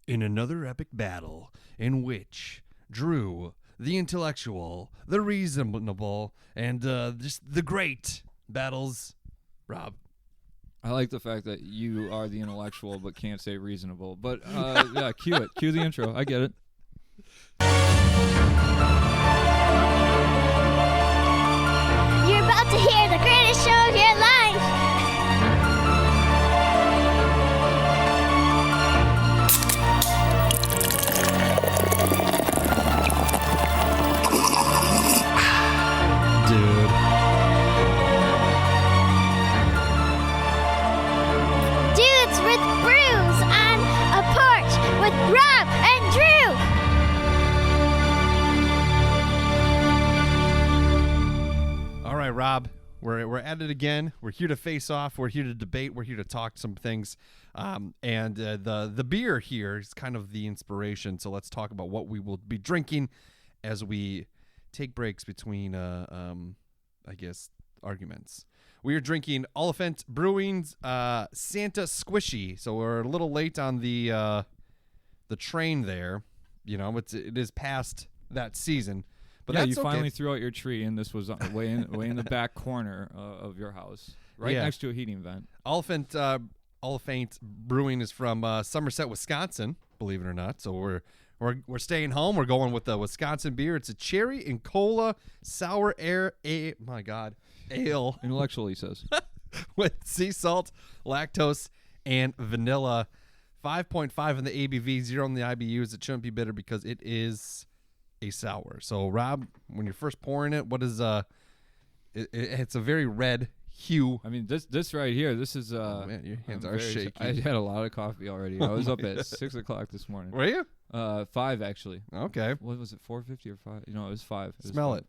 In another epic battle in which Drew, the intellectual, the reasonable, and just the great battles Rob. I like the fact that you are the intellectual but can't say reasonable. But yeah, cue it. Cue the intro. I get it. You're about to hear the greatest show of your life. Dude. Dudes with brews on a porch with Rob and Drew. All right, Rob. We're at it again. We're here to face off. We're here to debate. We're here to talk some things. And the beer here is kind of the inspiration. So let's talk about what we will be drinking as we take breaks between, I guess, arguments. We are drinking Oliphant Brewing's Santa Squishy. So we're a little late on the train there. You know, it is past that season. But yeah, that's you okay. finally threw out your tree, and this was way in the back corner of your house, right next to a heating vent. Oliphant Brewing is from Somerset, Wisconsin. Believe it or not. So we're staying home. We're going with the Wisconsin beer. It's a cherry and cola sour ale. Intellectually says. With sea salt, lactose, and vanilla. 5.5 in the ABV, 0 in the IBUs. It shouldn't be bitter because it is a sour. So, Rob, when you're first pouring it, what is it's a very red hue. I mean, this right here, this is Man, your hands I'm are very- shaky. I had a lot of coffee already. I was up at 6 o'clock this morning. Were you? 5 actually. Okay. What was it? 4:50 or 5? No, it was 5. Smell it.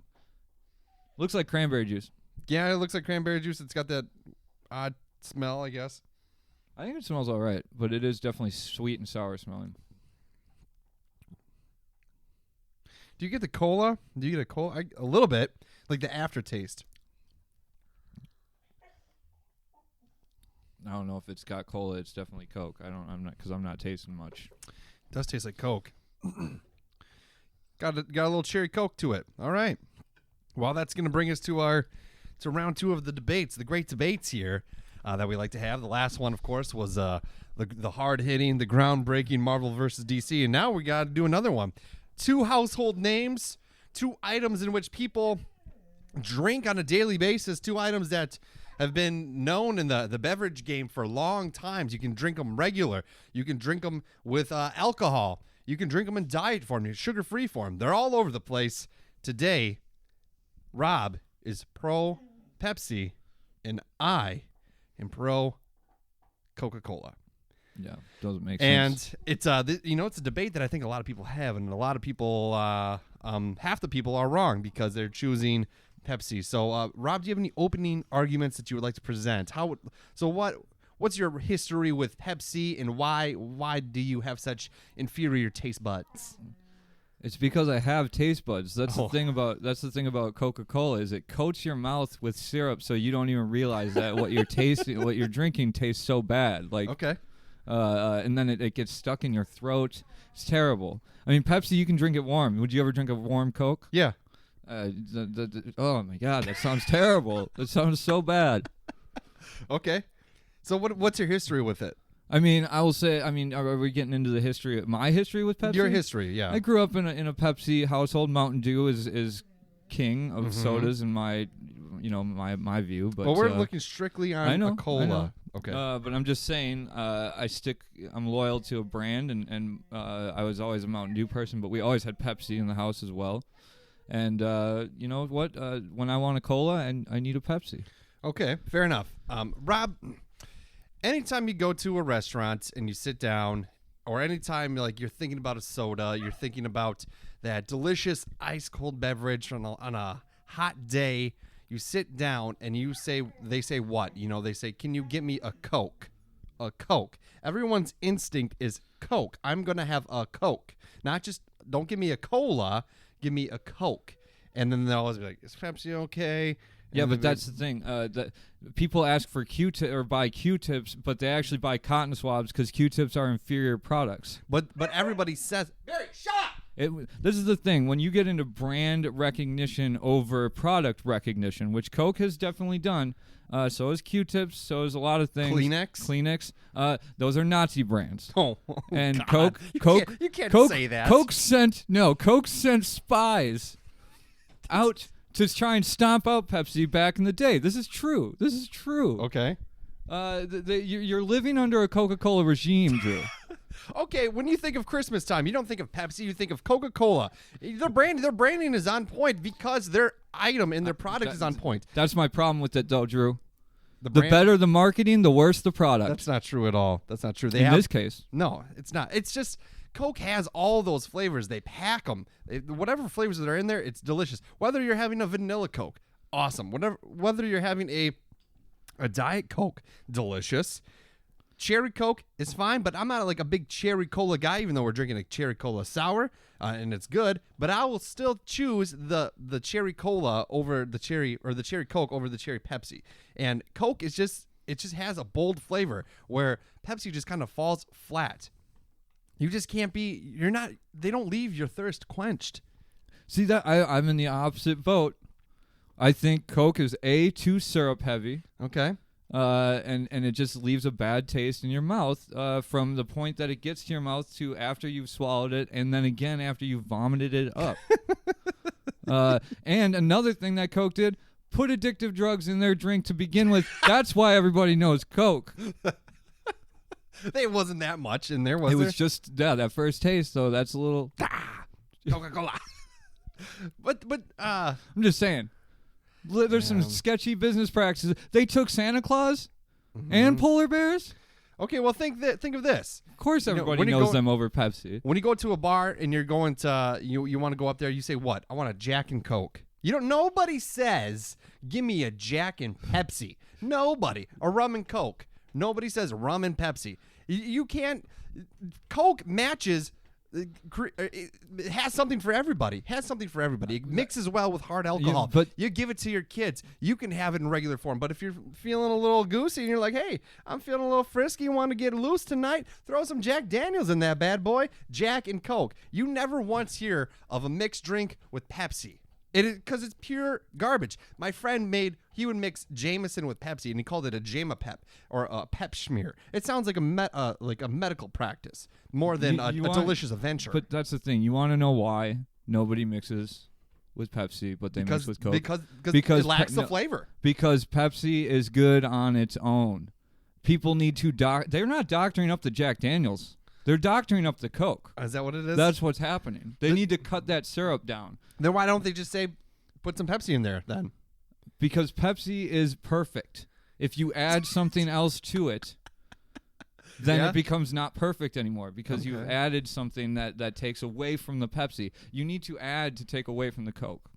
Looks like cranberry juice. Yeah, it looks like cranberry juice. It's got that odd smell, I guess. I think it smells all right, but it is definitely sweet and sour smelling. Do you get the cola? Do you get a cola? A little bit, like the aftertaste. I don't know if it's got cola. It's definitely Coke. I'm not tasting much. It does taste like Coke. got a little cherry Coke to it. All right. Well, that's going to bring us to round 2 of the debates, the great debates here that we like to have. The last one, of course, was the hard-hitting, the groundbreaking Marvel versus DC, and now we got to do another one. 2 household names, 2 items in which people drink on a daily basis, 2 items that have been known in the beverage game for long times. You can drink them regular. You can drink them with alcohol. You can drink them in diet form, sugar-free form. They're all over the place. Today, Rob is pro Pepsi, and I am pro Coca-Cola. Yeah, doesn't make sense. And it's it's a debate that I think a lot of people have, and a lot of people, half the people are wrong because they're choosing Pepsi. So, Rob, do you have any opening arguments that you would like to present? What's your history with Pepsi, and why do you have such inferior taste buds? It's because I have taste buds. That's the thing about Coca-Cola is it coats your mouth with syrup, so you don't even realize that what you're drinking tastes so bad. Like Okay. And then it gets stuck in your throat. It's terrible. I mean, Pepsi, you can drink it warm. Would you ever drink a warm Coke? Yeah. Oh my God, that sounds terrible. That sounds so bad. Okay. So what's your history with it? I mean, I will say. I mean, are we getting into my history with Pepsi? Your history, yeah. I grew up in a Pepsi household. Mountain Dew is king of sodas in my view. But we're looking strictly on a cola. I know. Okay. But I'm just saying, I'm loyal to a brand, and I was always a Mountain Dew person, but we always had Pepsi in the house as well. And you know what? When I want a cola, and I need a Pepsi. Okay, fair enough. Rob, anytime you go to a restaurant and you sit down, or anytime you're thinking about a soda, you're thinking about that delicious ice cold beverage on a hot day, you sit down and they say what? They say, "Can you get me a Coke?" A Coke. Everyone's instinct is Coke. I'm going to have a Coke. Not just, don't give me a cola, give me a Coke. And then they'll always be like, "Is Pepsi okay?" Yeah, And but that's the thing. That people ask for Q-tip or buy Q-tips, but they actually buy cotton swabs because Q-tips are inferior products. but everybody says, Barry, shut up. This is the thing. When you get into brand recognition over product recognition, which Coke has definitely done, so is Q-tips, so is a lot of things. Kleenex. Those are Nazi brands. Oh, and God. Coke. You can't Coke, say that. Coke sent spies out to try and stomp out Pepsi back in the day. This is true. Okay. You're living under a Coca-Cola regime, Drew. Okay, when you think of Christmas time, you don't think of Pepsi, you think of Coca-Cola. Their branding is on point because their item and their product is on point. That's my problem with it, though, Drew. The brand- better the marketing, the worse the product. That's not true at all. That's not true. In this case. No, it's not. It's just Coke has all those flavors. They pack them. Whatever flavors that are in there, it's delicious. Whether you're having a vanilla Coke, awesome. Whether you're having a Diet Coke, delicious. Cherry Coke is fine, but I'm not like a big cherry cola guy, even though we're drinking a cherry cola sour, and it's good. But I will still choose the cherry cola over the cherry, or the cherry Coke over the cherry Pepsi. And Coke is just has a bold flavor where Pepsi just kind of falls flat. You just can't be. They don't leave your thirst quenched. See that I'm in the opposite boat. I think Coke is too syrup heavy. Okay. And it just leaves a bad taste in your mouth from the point that it gets to your mouth to after you've swallowed it, and then again after you've vomited it up. And another thing that Coke did, put addictive drugs in their drink to begin with. That's why everybody knows Coke. It wasn't that much in there, was it? It was just that first taste, though. That's a little Coca-Cola. but I'm just saying. There's some sketchy business practices. They took Santa Claus and polar bears. Okay, well think of this. Of course, everybody knows them over Pepsi. When you go to a bar and you're going to you want to go up there, you say what? I want a Jack and Coke. Nobody says give me a Jack and Pepsi. Nobody. A rum and Coke. Nobody says rum and Pepsi. You can't. Coke matches. It has something for everybody. It mixes well with hard alcohol. Yeah, but you give it to your kids. You can have it in regular form. But if you're feeling a little goosey and you're like, hey, I'm feeling a little frisky, want to get loose tonight, throw some Jack Daniels in that bad boy. Jack and Coke. You never once hear of a mixed drink with Pepsi. Because it's pure garbage. My friend he would mix Jameson with Pepsi, and he called it a Jamapep or a Pep Schmear. It sounds like a medical practice more than a delicious adventure. But that's the thing. You want to know why nobody mixes with Pepsi, but they mix with Coke? Because it lacks the flavor. Because Pepsi is good on its own. People need to they're not doctoring up the Jack Daniels. They're doctoring up the Coke. Is that what it is? That's what's happening. They need to cut that syrup down. Then why don't they just say, put some Pepsi in there then? Because Pepsi is perfect. If you add something else to it, then it becomes not perfect anymore because you've added something that takes away from the Pepsi. You need to add to take away from the Coke.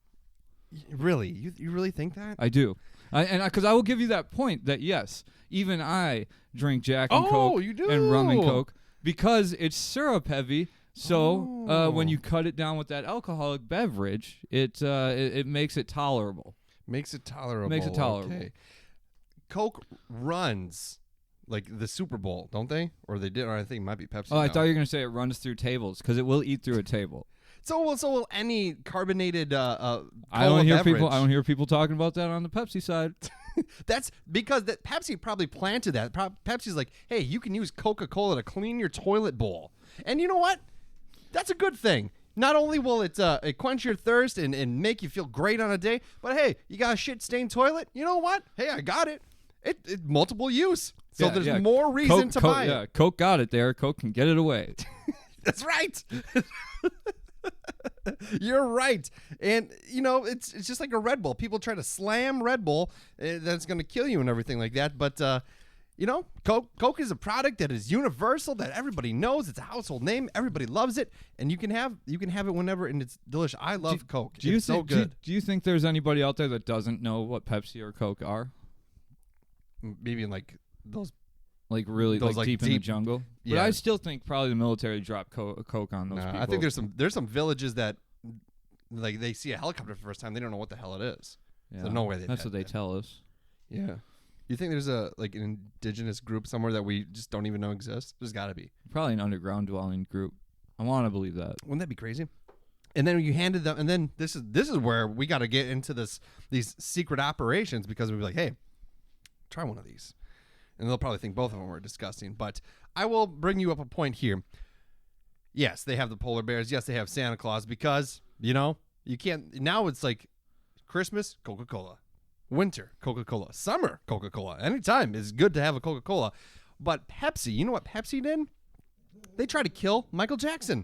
Really? You really think that? I do. Because I will give you that point that, yes, even I drink Jack and Coke you do. And rum and Coke because it's syrup heavy. So when you cut it down with that alcoholic beverage, it makes it tolerable. Makes it tolerable. Okay. Coke runs like the Super Bowl, don't they? Or they did, or I think it might be Pepsi. I thought you were going to say it runs through tables because it will eat through a table. So will any carbonated I don't hear people talking about that on the Pepsi side. That's because Pepsi probably planted that. Pepsi's like, hey, you can use Coca-Cola to clean your toilet bowl. And you know what? That's a good thing. Not only will it quench your thirst and make you feel great on a day, but hey, you got a shit-stained toilet? You know what? Hey, I got it. It multiple use. So there's more reason to buy it. Coke got it there. Coke can get it away. That's right. You're right. And, it's just like a Red Bull. People try to slam Red Bull. That's going to kill you and everything like that. But, Coke is a product that is universal, that everybody knows. It's a household name. Everybody loves it. And you can have it whenever, and it's delicious. I love Coke. It's so good. Do you think there's anybody out there that doesn't know what Pepsi or Coke are? Maybe in like those... Like really, those like deep in the jungle. Yeah. But I still think probably the military dropped Coke on those people. I think there's some villages that, like, they see a helicopter for the first time, they don't know what the hell it is. Yeah. So no way That's what they tell us. Yeah. You think there's an indigenous group somewhere that we just don't even know exists? There's got to be. Probably an underground dwelling group. I want to believe that. Wouldn't that be crazy? And then you handed them, and then this is where we got to get into these secret operations, because we'd be like, hey, try one of these. And they'll probably think both of them were disgusting. But I will bring you up a point here. Yes, they have the polar bears. Yes, they have Santa Claus, because, you can't. Now it's like Christmas, Coca-Cola. Winter, Coca-Cola. Summer, Coca-Cola. Anytime is good to have a Coca-Cola. But Pepsi, you know what Pepsi did? They tried to kill Michael Jackson.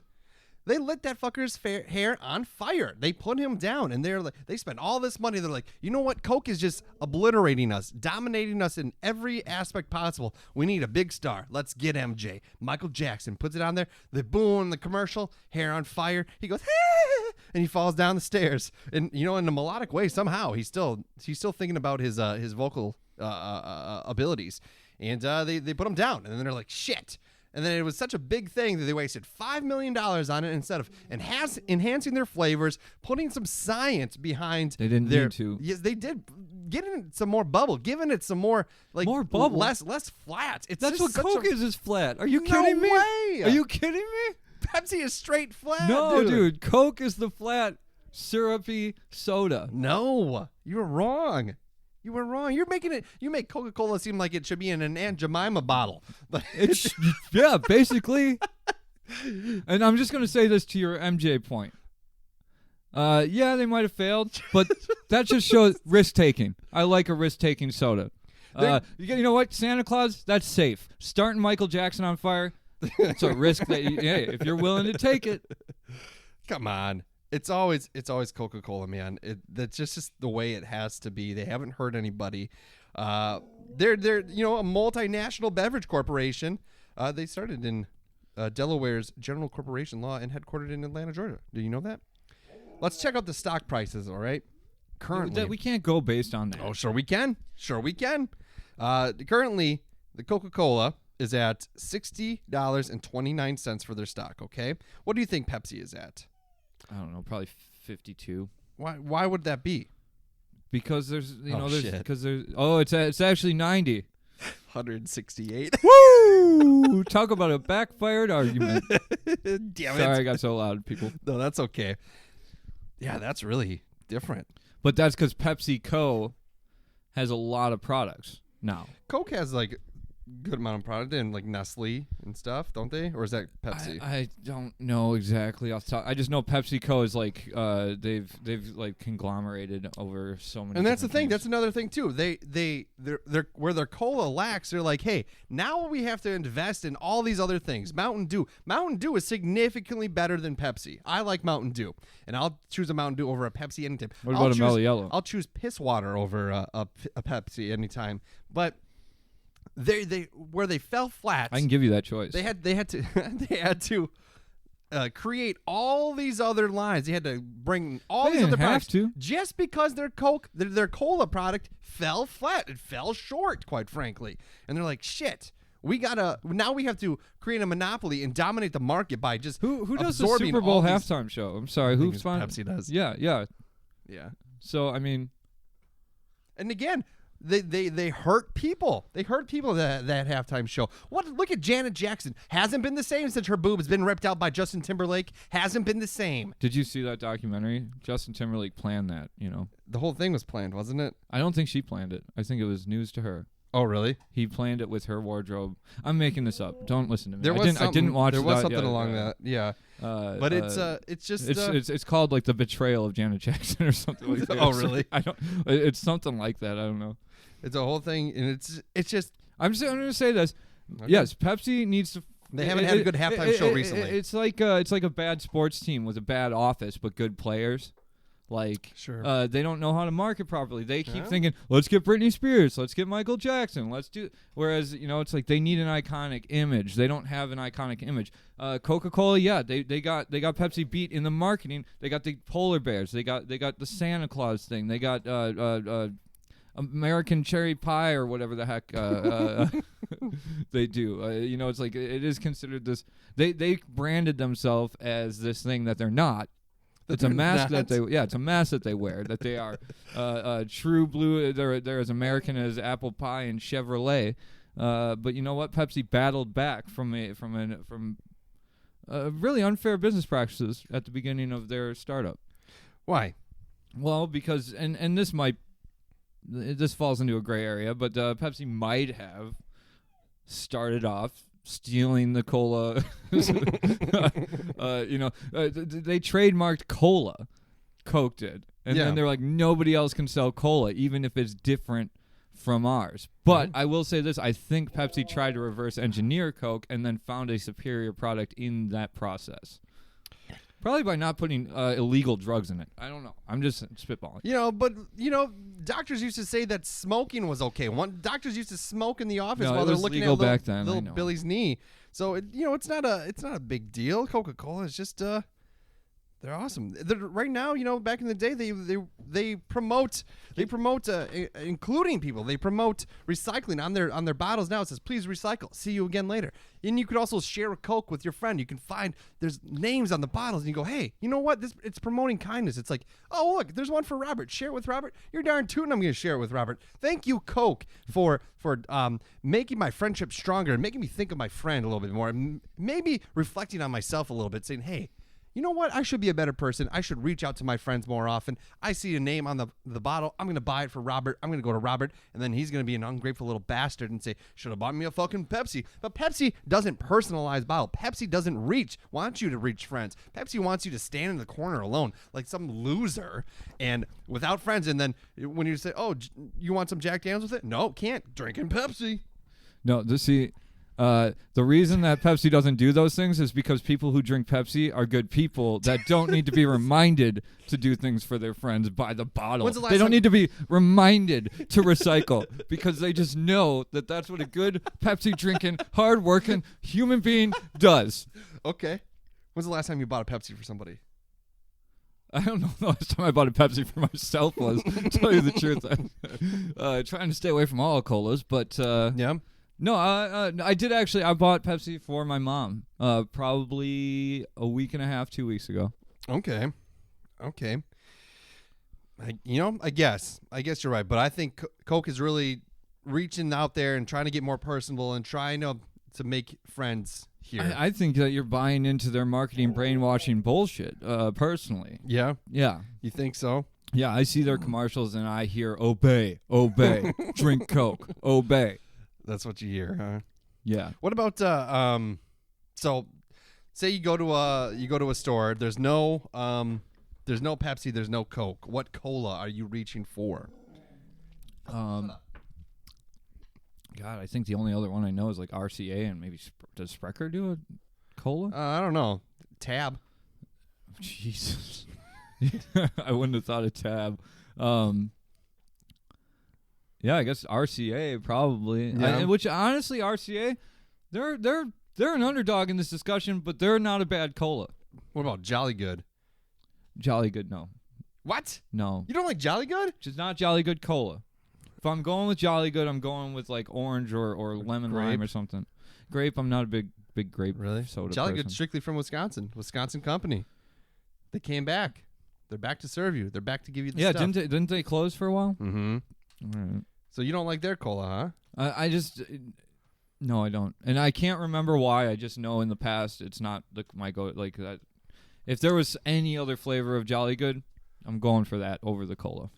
They lit that fucker's hair on fire. They put him down, and they spent all this money. They're like, you know what? Coke is just obliterating us, dominating us in every aspect possible. We need a big star. Let's get MJ. Michael Jackson puts it on there. The boom, the commercial, hair on fire. He goes, ah! And he falls down the stairs. And in a melodic way, somehow he's still thinking about his vocal abilities. And they put him down, and then they're like, shit. And then it was such a big thing that they wasted $5 million on it instead of enhancing their flavors, putting some science behind. They didn't need to. Yes, they did. Getting it some more bubble, giving it some more more bubble, less flat. That's what Coke is flat. Are you no kidding me? Way. Are you kidding me? Pepsi is straight flat. No, dude. Coke is the flat, syrupy soda. No, you're wrong. You were wrong. You make Coca-Cola seem like it should be in an Aunt Jemima bottle. But yeah, basically. And I'm just going to say this to your MJ point. Yeah, they might have failed, but that just shows risk-taking. I like a risk-taking soda. You know what? Santa Claus, that's safe. Starting Michael Jackson on fire, it's a risk that, if you're willing to take it. Come on. It's always Coca-Cola, man. That's just the way it has to be. They haven't hurt anybody. They're a multinational beverage corporation. They started in Delaware's General Corporation Law and headquartered in Atlanta, Georgia. Do you know that? Let's check out the stock prices, all right? Currently, we can't go based on that. Oh, sure we can. Sure we can. Currently, the Coca-Cola is at $60.29 for their stock, okay? What do you think Pepsi is at? I don't know, probably 52. Why would that be? Because there's shit. It's actually 90. 168. Woo! Talk about a backfired argument. Damn it. Sorry, I got so loud, people. No, that's okay. Yeah, that's really different. But that's because PepsiCo has a lot of products now. Coke has like good amount of product and like Nestle and stuff, don't they? Or is that Pepsi? I don't know exactly. I just know PepsiCo is like they've like conglomerated over so many. And that's the thing. things. That's another thing too. They're where their cola lacks. They're like, hey, now we have to invest in all these other things. Mountain Dew. Mountain Dew is significantly better than Pepsi. I like Mountain Dew, and I'll choose a Mountain Dew over a Pepsi anytime. What about a Mellow Yellow? I'll choose piss water over a Pepsi anytime. But they where they fell flat. I can give you that choice. They had to create all these other lines. They had to bring all these other products just because their cola product fell flat. It fell short, quite frankly. And they're like, shit. We have to create a monopoly and dominate the market by just who does the Super Bowl halftime show? I'm sorry, who's Pepsi does. Yeah. So I mean, and again, they hurt people. They hurt people that halftime show. Look at Janet Jackson. Hasn't been the same since her boob has been ripped out by Justin Timberlake. Hasn't been the same. Did you see that documentary? Justin Timberlake planned that. The whole thing was planned, wasn't it? I don't think she planned it. I think it was news to her. Oh, really? He planned it with her wardrobe. I'm making this up. Don't listen to me. I didn't watch. There was something along that. Yeah. But it's just it's called like the betrayal of Janet Jackson or something like that. Oh, really? I don't. It's something like that. I don't know. It's a whole thing, and it's just. I'm going to say this. Okay. Yes, Pepsi needs to. They haven't had a good halftime show recently. It's like a bad sports team with a bad office but good players. Like, sure. They don't know how to market properly. They keep thinking, let's get Britney Spears, let's get Michael Jackson, let's do. Whereas, it's like they need an iconic image. They don't have an iconic image. Coca-Cola, yeah, they got Pepsi beat in the marketing. They got the polar bears. They got the Santa Claus thing. They got American cherry pie or whatever the heck they do. It's like it is considered this. They branded themselves as this thing that they're not. It's a mask that it's a mask that they wear. That they are true blue. They're as American as apple pie and Chevrolet. But you know what? Pepsi battled back from really unfair business practices at the beginning of their startup. Why? Well, because and this falls into a gray area, but Pepsi might have started off stealing the cola. They trademarked cola. Coke did. And then they're like, nobody else can sell cola, even if it's different from ours. But I will say this. I think Pepsi tried to reverse engineer Coke and then found a superior product in that process. Probably by not putting illegal drugs in it. I don't know. I'm just spitballing. But doctors used to say that smoking was okay. Doctors used to smoke in the office No, while it they're was looking legal at back then, I little know. Billy's knee. So it's not a big deal. Coca-Cola is just they're awesome. Right now, back in the day, they promote including people. They promote recycling on their bottles now. It says, "Please recycle. See you again later." And you could also share a Coke with your friend. You can find there's names on the bottles, and you go, "Hey, you know what? It's promoting kindness." It's like, "Oh, look, there's one for Robert. Share it with Robert. You're darn tootin'. I'm going to share it with Robert. Thank you, Coke, for making my friendship stronger and making me think of my friend a little bit more, and maybe reflecting on myself a little bit, saying, hey." You know what? I should be a better person. I should reach out to my friends more often. I see a name on the bottle. I'm going to buy it for Robert. I'm going to go to Robert, and then he's going to be an ungrateful little bastard and say, should have bought me a fucking Pepsi. But Pepsi doesn't personalize bottle. Pepsi doesn't want you to reach friends. Pepsi wants you to stand in the corner alone like some loser and without friends. And then when you say, oh, you want some Jack Daniels with it? No, can't. Drinking Pepsi. No, the reason that Pepsi doesn't do those things is because people who drink Pepsi are good people that don't need to be reminded to do things for their friends by the bottle. They don't need to be reminded to recycle because they just know that that's what a good Pepsi drinking, hard-working human being does. Okay. When's the last time you bought a Pepsi for somebody? I don't know the last time I bought a Pepsi for myself was, to tell you the truth. Trying to stay away from all colas, but... yeah. No, I did actually. I bought Pepsi for my mom probably a week and a half, 2 weeks ago. Okay. I guess you're right, but I think Coke is really reaching out there and trying to get more personable and trying to make friends here. I think that you're buying into their marketing brainwashing bullshit, personally. Yeah? Yeah. You think so? Yeah, I see their commercials and I hear, obey, drink Coke, obey. That's what you hear, huh? Yeah. What about so say you go to a store, there's no Pepsi, there's no Coke. What cola are you reaching for? God, I think the only other one I know is like RCA and maybe does Sprecher do a cola? I don't know. Tab. Jesus. I wouldn't have thought of Tab. Yeah, I guess RCA probably. Yeah. Which honestly, RCA, they're an underdog in this discussion, but they're not a bad cola. What about Jolly Good? Jolly Good, no. What? No. You don't like Jolly Good? It's not Jolly Good cola. If I'm going with Jolly Good, I'm going with like orange or lemon lime or something. Grape, I'm not a big grape soda Jolly person. Good's strictly from Wisconsin company. They came back. They're back to serve you. They're back to give you the stuff. Yeah, didn't they close for a while? Mm-hmm. All right. So you don't like their cola, huh? No, I don't, and I can't remember why. I just know in the past it's not my go. Like that, if there was any other flavor of Jolly Good, I'm going for that over the cola.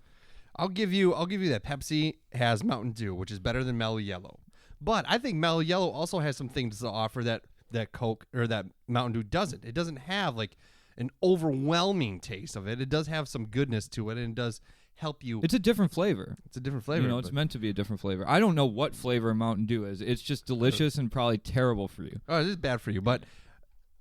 I'll give you that Pepsi has Mountain Dew, which is better than Mellow Yellow, but I think Mellow Yellow also has some things to offer that Coke or that Mountain Dew doesn't. It doesn't have like an overwhelming taste of it. It does have some goodness to it, and it does help you. It's a different flavor. It's a different flavor. You know, it's meant to be a different flavor. I don't know what flavor Mountain Dew is. It's just delicious and probably terrible for you. Oh, it is bad for you, but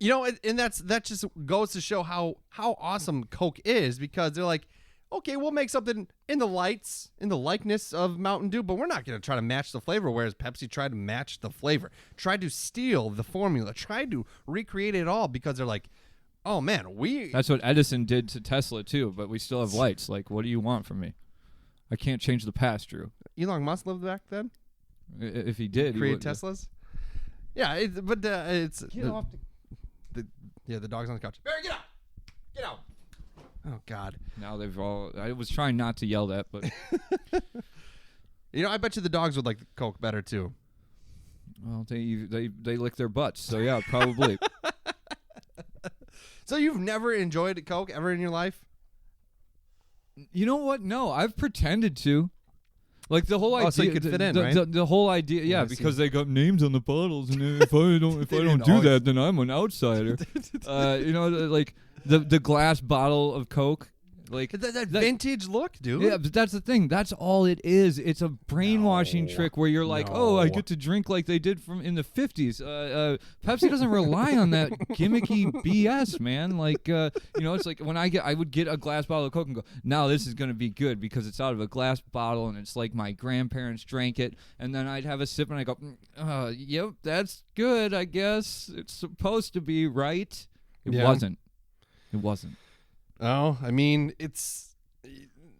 and that just goes to show how awesome Coke is, because they're like, okay, we'll make something in the likeness of Mountain Dew, but we're not going to try to match the flavor, whereas Pepsi tried to match the flavor, tried to steal the formula, tried to recreate it all, because they're like, oh man, That's what Edison did to Tesla too, but we still have lights. Like, what do you want from me? I can't change the past, Drew. Elon Musk lived back then? If he did, create Teslas? Yeah, it's Get off the dog's on the couch. Barry, get out! Get out! Oh God. Now they've all. I was trying not to yell that, but I bet you the dogs would like Coke better too. well, they lick their butts, so yeah, probably. So you've never enjoyed Coke ever in your life? You know what? No, I've pretended to. Like the whole idea, so you could fit in, right? The whole idea, yeah, because they got names on the bottles, and if I don't do that, then I'm an outsider. Like the glass bottle of Coke, like that vintage look, dude. Yeah, but that's the thing. That's all it is. It's a brainwashing trick where you're like, oh, I get to drink like they did from in the 50s. Pepsi doesn't rely on that gimmicky BS, man. Like, it's like when I would get a glass bottle of Coke and go, now this is going to be good because it's out of a glass bottle and it's like my grandparents drank it. And then I'd have a sip and I go, yep, that's good, I guess. It's supposed to be, right? It wasn't. It wasn't. Oh, I mean, it's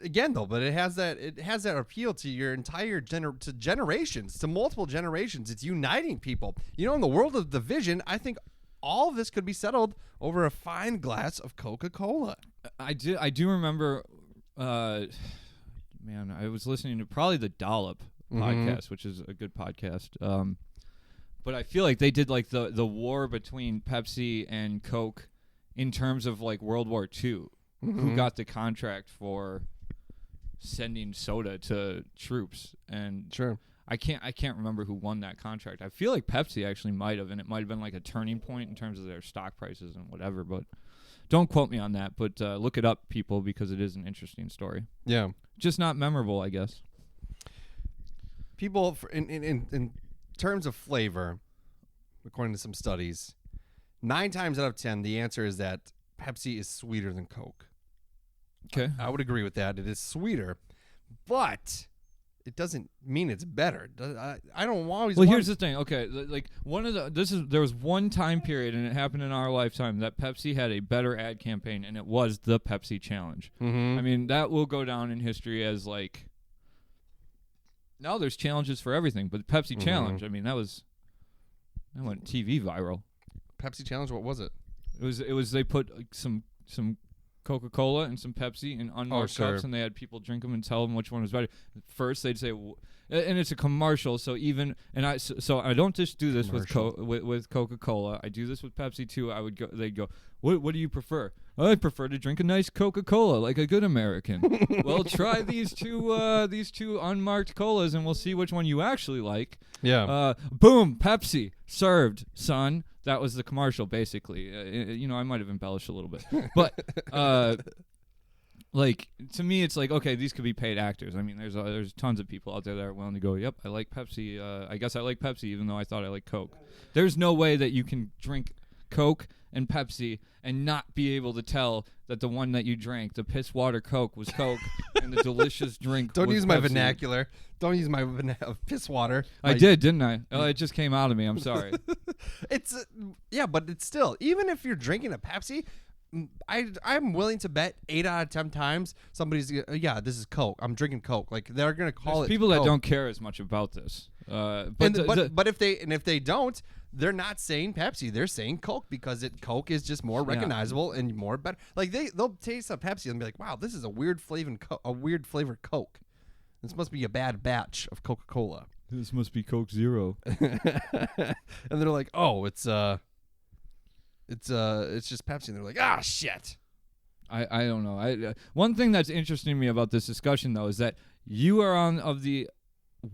again though, but it has that appeal to your entire generations, to multiple generations. It's uniting people. In the world of the vision, I think all of this could be settled over a fine glass of Coca-Cola. I do remember, man, I was listening to probably the Dollop podcast, which is a good podcast. But I feel like they did like the war between Pepsi and Coke in terms of like World War II, who got the contract for sending soda to troops, and sure, I can't remember who won that contract. I feel like Pepsi actually might have, and it might have been like a turning point in terms of their stock prices and whatever. But don't quote me on that. But look it up, people, because it is an interesting story. Yeah, just not memorable, I guess. People in terms of flavor, according to some studies, 9 times out of 10, the answer is that Pepsi is sweeter than Coke. Okay. I would agree with that. It is sweeter, but it doesn't mean it's better. I don't always. Well, here's the thing. Okay, like there was one time period, and it happened in our lifetime, that Pepsi had a better ad campaign, and it was the Pepsi Challenge. I mean, that will go down in history as like. Now there's challenges for everything, but the Pepsi Challenge, I mean, that went TV viral. Pepsi Challenge, what was it? It was they put some Coca-Cola and some Pepsi in unmarked cups, and they had people drink them and tell them which one was better. First, they'd say, and it's a commercial, so I don't just do this with Coca-Cola. I do this with Pepsi too. They'd go, what do you prefer? I prefer to drink a nice Coca-Cola like a good American. Well, try these two unmarked colas, and we'll see which one you actually like. Yeah. Boom, Pepsi served, son. That was the commercial, basically. I might have embellished a little bit, but like to me, it's like, okay, these could be paid actors. I mean, there's tons of people out there that are willing to go, yep, I like Pepsi. I guess I like Pepsi, even though I thought I liked Coke. There's no way that you can drink Coke and Pepsi and not be able to tell that the one that you drank, the piss water Coke, was Coke, and the delicious drink Don't was use my Pepsi. vernacular. Don't use my piss water. I did, didn't I? Oh, it just came out of me. I'm sorry. It's but it's still, even if you're drinking a Pepsi, I'm willing to bet 8 out of 10 times somebody's this is Coke. I'm drinking Coke. Like they're gonna call There's it people Coke. that don't care as much about this. But if they don't, they're not saying Pepsi. They're saying Coke because Coke is just more recognizable and more better. Like they'll taste a Pepsi and be like, wow, this is a weird flavored Coke. This must be a bad batch of Coca-Cola. This must be Coke Zero. And they're like, oh, it's just Pepsi. And they're like, ah, shit. I don't know. One thing that's interesting to me about this discussion, though, is that you are of the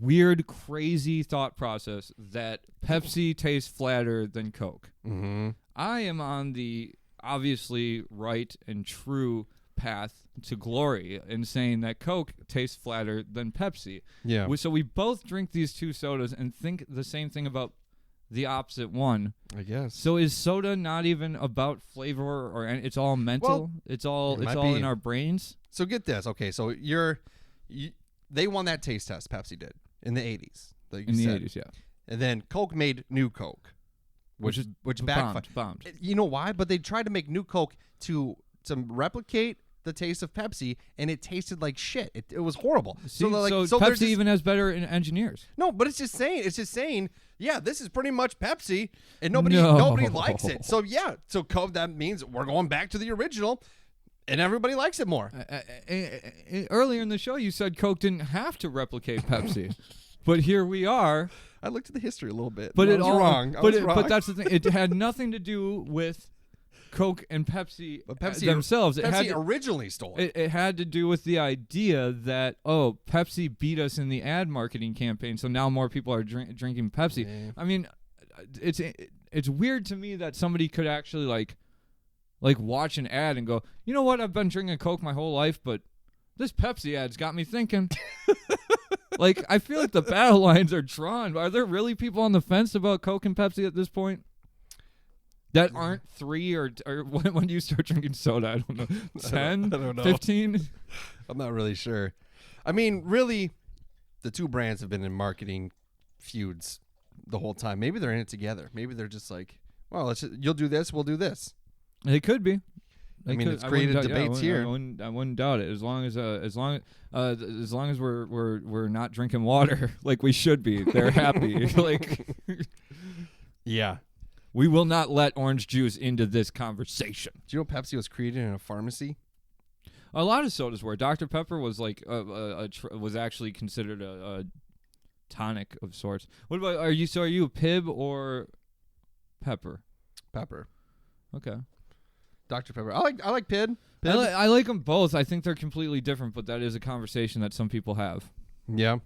weird, crazy thought process that Pepsi tastes flatter than Coke. Mm-hmm. I am on the obviously right and true path to glory in saying that Coke tastes flatter than Pepsi. Yeah. So we both drink these two sodas and think the same thing about the opposite one. I guess. So is soda not even about flavor, or it's all mental? Well, it's all be. in our brains. So get this. Okay, so they won that taste test. Pepsi did in the 80s. Like in the said. 80s, yeah. And then Coke made New Coke, which backfired. Bombed. You know why? But they tried to make New Coke to replicate the taste of Pepsi, and it tasted like shit. It was horrible. So Pepsi even has better engineers. No, but it's just saying, yeah, this is pretty much Pepsi, and nobody likes it. So yeah, so Coke, that means we're going back to the original. And everybody likes it more. Earlier in the show, you said Coke didn't have to replicate Pepsi, but here we are. I looked at the history a little bit. But I was wrong. But that's the thing. It had nothing to do with Coke and Pepsi, themselves. Pepsi originally stole it. It had to do with the idea that, Pepsi beat us in the ad marketing campaign, so now more people are drinking Pepsi. Yeah. I mean, it's weird to me that somebody could actually like watch an ad and go, you know what, I've been drinking Coke my whole life, but this Pepsi ad's got me thinking. Like, I feel like the battle lines are drawn. Are there really people on the fence about Coke and Pepsi at this point? That aren't 3 or when do you start drinking soda? I don't know. 10? I don't know. 15? I'm not really sure. I mean, really, the two brands have been in marketing feuds the whole time. Maybe they're in it together. Maybe they're just like, well, you'll do this, we'll do this. It could be. It's created debates here. I wouldn't doubt it. As long as we're not drinking water like we should be, they're happy. Like, yeah, we will not let orange juice into this conversation. Do you know Pepsi was created in a pharmacy? A lot of sodas were. Dr. Pepper was like was actually considered a tonic of sorts. What about are you a Pib or Pepper? Pepper. Okay. Dr. Pepper. I like Pib. I like them both. I think they're completely different, but that is a conversation that some people have. Yeah.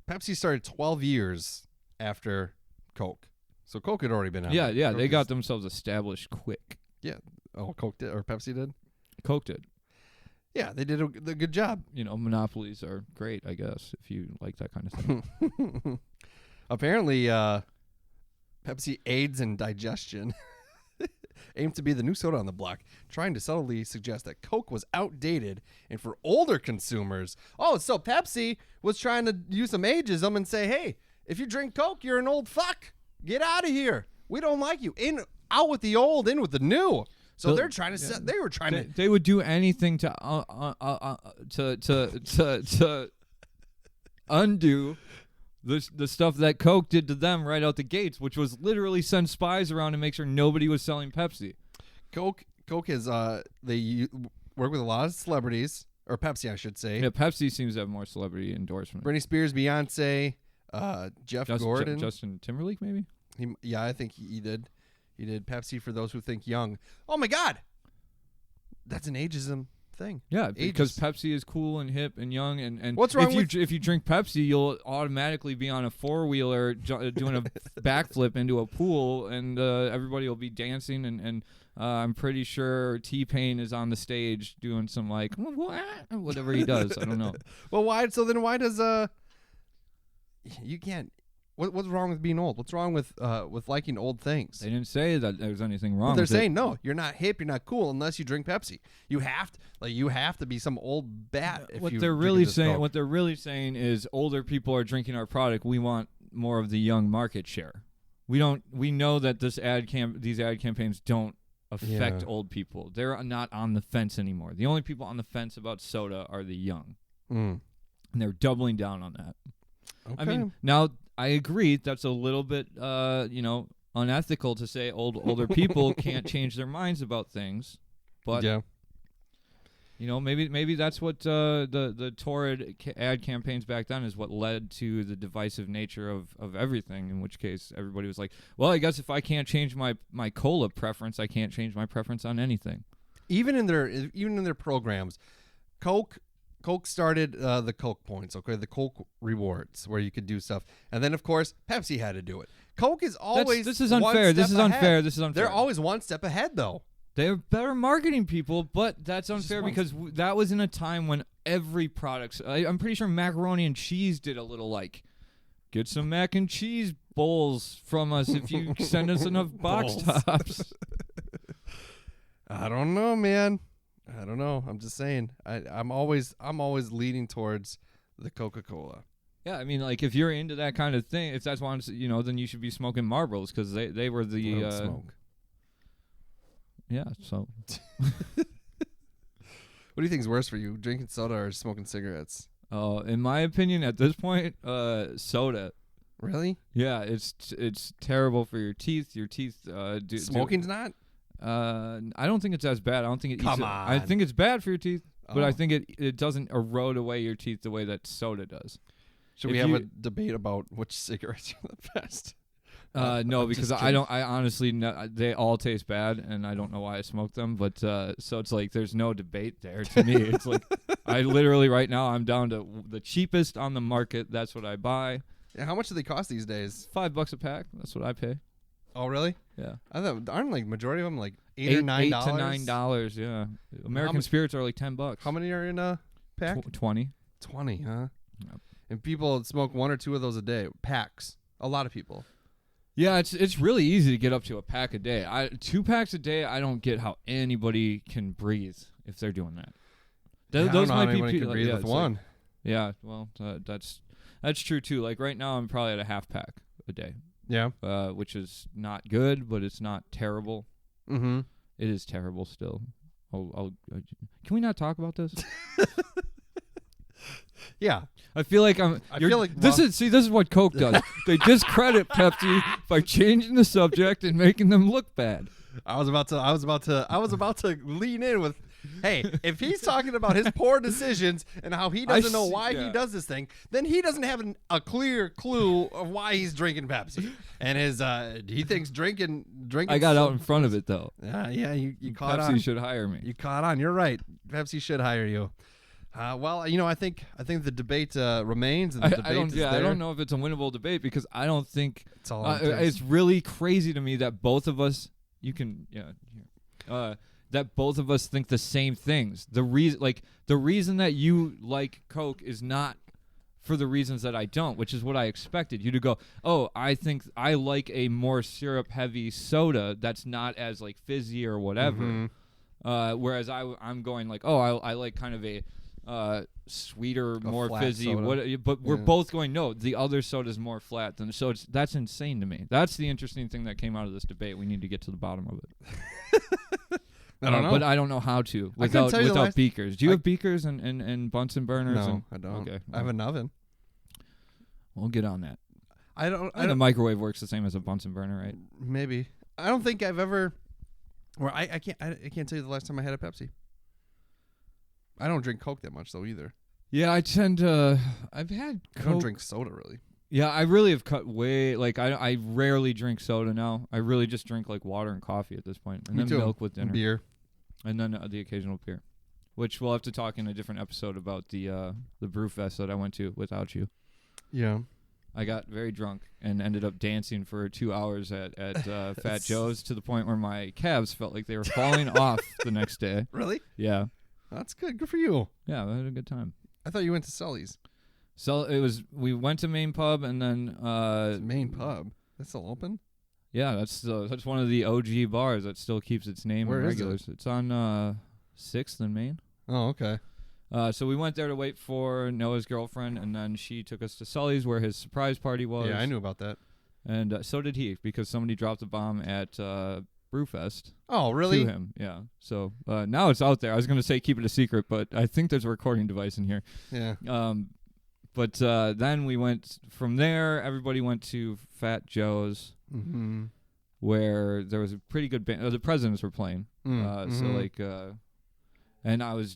Pepsi started 12 years after Coke. So Coke had already been out. Yeah, they got themselves established quick. Yeah. Oh, Coke did, or Pepsi did? Coke did. Yeah, they did a good job. Monopolies are great, I guess, if you like that kind of thing. Apparently, Pepsi aids in digestion. Aimed to be the new soda on the block, trying to subtly suggest that Coke was outdated and for older consumers. Oh, so Pepsi was trying to use some ageism and say, hey, if you drink Coke, you're an old fuck. Get out of here. We don't like you. Out with the old, in with the new. So they're trying to. They would do anything to undo the stuff that Coke did to them right out the gates, which was literally send spies around to make sure nobody was selling Pepsi. Coke is they work with a lot of celebrities, or Pepsi, I should say. Yeah, Pepsi seems to have more celebrity endorsement. Britney Spears, Beyonce, Jeff Gordon, Justin Timberlake, maybe. I think he did. He did Pepsi for those who think young. Oh my God, that's an ageism thing. Yeah, because Pepsi is cool and hip and young, and what's wrong if you drink Pepsi, you'll automatically be on a 4-wheeler doing a backflip into a pool, and everybody will be dancing, and I'm pretty sure T-Pain is on the stage doing some like whatever he does. I don't know. Well, why? So then why does you can't? What's wrong with being old? What's wrong with liking old things? They didn't say that there was anything wrong. But they're with saying it. No, you're not hip, you're not cool unless you drink Pepsi. You have to be some old bat. If What you they're really saying, Coke. what they're really saying is, older people are drinking our product. We want more of the young market share. We know that these ad campaigns don't affect old people. They're not on the fence anymore. The only people on the fence about soda are the young, and they're doubling down on that. Okay. I mean, now I agree that's a little bit, unethical to say older people can't change their minds about things, but yeah. Maybe that's what the torrid ad campaigns back then is what led to the divisive nature of everything. In which case, everybody was like, "Well, I guess if I can't change my cola preference, I can't change my preference on anything." Even in their programs, Coke started the Coke points, okay, the Coke rewards, where you could do stuff, and then of course Pepsi had to do it. Coke is always this is unfair. This is unfair. They're always one step ahead, though. They're better marketing people, but that's unfair because that was in a time when every product. I'm pretty sure macaroni and cheese did a little like, get some mac and cheese bowls from us if you send us enough box tops. I don't know, man. I don't know. I'm just saying. I'm always leaning towards the Coca-Cola. Yeah, I mean, like if you're into that kind of thing, if that's one, then you should be smoking Marlboros because they were the. I don't smoke. Yeah. So. What do you think is worse for you, drinking soda or smoking cigarettes? Oh, in my opinion, at this point, soda. Really? Yeah, it's terrible for your teeth. Your teeth. Smoking's not. I don't think it's as bad. I don't think it. Come I on. think it's bad for your teeth, but Oh. I think it doesn't erode away your teeth the way that soda does. Should If we have you- a debate about which cigarettes are the best? No, I'm because just I kidding. don't. I honestly, they all taste bad, and I don't know why I smoke them. But so it's like there's no debate there to me. It's like I literally right now I'm down to the cheapest on the market. That's what I buy. Yeah, how much do they cost these days? $5 a pack. That's what I pay. Oh, really? Yeah. I thought aren't like majority of them like $8 or $9? $8 to $9. Yeah. American Spirits are like $10. How many are in a pack? 20. 20, huh? Yep. And people smoke 1 or 2 of those a day. Packs. A lot of people. Yeah, it's really easy to get up to a pack a day. 2 packs a day. I don't get how anybody can breathe if they're doing that. Yeah, I don't Those know how might be anyone people. can breathe Yeah, with it's like- one. yeah, well, that's true too. Like right now, I'm probably at a half pack a day, Yeah. which is not good, but it's not terrible. Mm-hmm. It is terrible still. Can we not talk about this? Yeah. I feel like this is what Coke does. They discredit Pepsi by changing the subject and making them look bad. I was about to lean in with, hey, if he's talking about his poor decisions and how he doesn't know why he does this thing, then he doesn't have a clear clue of why he's drinking Pepsi. And he thinks drinking. I got out in front of it though. Yeah, you caught Pepsi on. should hire me. You caught on. You're right. Pepsi should hire you. Well, I think the debate remains. And the debate I don't know if it's a winnable debate because I don't think It's all intense. it's really crazy to me that both of us. That both of us think the same things. The reason that you like Coke is not for the reasons that I don't, which is what I expected you to go. Oh, I think I like a more syrup heavy soda that's not as like fizzy or whatever. Mhm. Whereas I'm going like, oh, I like kind of a sweeter, more flat fizzy. soda. But we're Yeah. both going, no, the other soda's more flat than. So that's insane to me. That's the interesting thing that came out of this debate. We need to get to the bottom of it. I don't know. But I don't know how to I couldn't tell you the without last- beakers. Do you have beakers and Bunsen burners? No, and, I don't. Okay, I have an oven. we'll get on that. I don't. And the microwave works the same as a Bunsen burner, right? Maybe. I don't think I've ever. Or I can't tell you the last time I had a Pepsi. I don't drink Coke that much though either. Yeah, I tend to. I've had I Coke. don't drink soda really. Yeah, I really have cut way. Like I rarely drink soda now. I really just drink like water and coffee at this point, and Me then too. milk with dinner, Beer. and then the occasional beer, which we'll have to talk in a different episode about the brew fest that I went to without you. Yeah. I got very drunk and ended up dancing for 2 hours at Fat Joe's to the point where my calves felt like they were falling off the next day. Really? Yeah, That's good. Good for you. yeah, I had a good time. I thought you went to Sully's. So we went to Main Pub and then It's main pub. That's still open? yeah, that's one of the OG bars that still keeps its name Where in is it? regulars. It's on 6th and Main. Oh, okay. So we went there to wait for Noah's girlfriend, and then she took us to Sully's where his surprise party was. Yeah, I knew about that. And so did he, because somebody dropped a bomb at Brewfest Oh, really? to him. Yeah. So now it's out there. I was going to say keep it a secret, but I think there's a recording device in here. Yeah. But then we went from there. Everybody went to Fat Joe's, Mm-hmm. where there was a pretty good band. The Presidents were playing. So like, and I was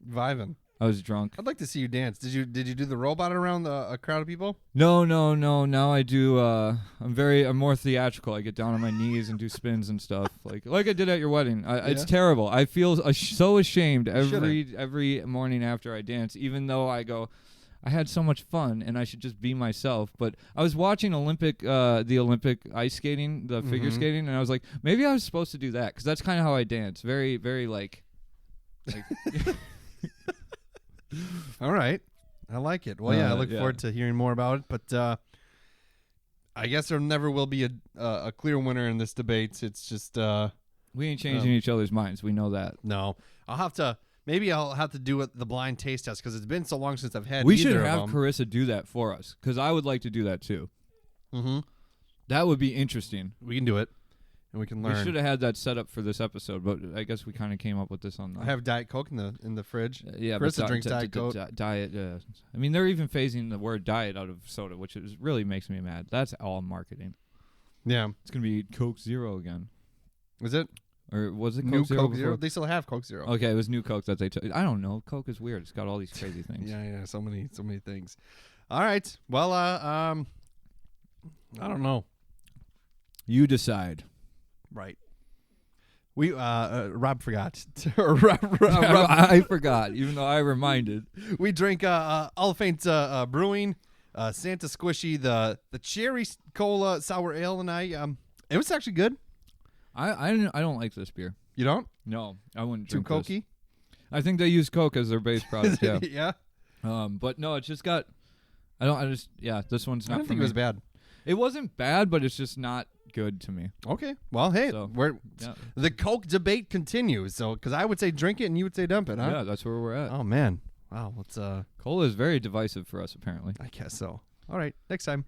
vibing. I was drunk. I'd like to see you dance. Did you do the robot around a crowd of people? No. Now I do. I'm more theatrical. I get down on my knees and do spins and stuff, like I did at your wedding. It's terrible. I feel so ashamed every morning after I dance, even though I go, I had so much fun and I should just be myself. But I was watching the Olympic ice skating, the figure skating, and I was like, maybe I was supposed to do that because that's kind of how I dance. Very, very like All right. I like it. Well, yeah, I look yeah. forward to hearing more about it. But I guess there never will be a clear winner in this debate. It's just we ain't changing each other's minds. We know that. no. I'll have to do the blind taste test because it's been so long since I've had. We either should of have them. Carissa do that for us because I would like to do that too. Mm-hmm. That would be interesting. We can do it, and we can learn. We should have had that set up for this episode, but I guess we kind of came up with this on the. I have Diet Coke in the fridge. Yeah, Carissa but drinks Diet Coke. Diet. I mean, they're even phasing the word diet out of soda, which really makes me mad. That's all marketing. Yeah. It's gonna be Coke Zero again. Is it? Or was it Coke New Zero Coke before? Zero. They still have Coke Zero. Okay, it was New Coke that they took. I don't know. Coke is weird. It's got all these crazy things. Yeah, so many things. All right. Well, I don't know. You decide. Right. We Rob forgot. Rob, I forgot, even though I reminded. we drank Oliphant Brewing, Santa Squishy, the cherry cola sour ale, and it was actually good. I don't like this beer. You don't? No, I wouldn't Too drink this. cokey? I think they use Coke as their base product. Yeah. Yeah. But no, it's just got. This one's not. I don't think it was bad. It wasn't bad, but it's just not good to me. Okay. Well, hey, So, the Coke debate continues. So, because I would say drink it and you would say dump it, huh? Yeah, that's where we're at. Oh man. Wow. Let's. Cola is very divisive for us, apparently. I guess so. All right. Next time.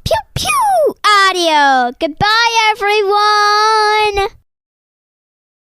Pew pew audio. Goodbye, everyone.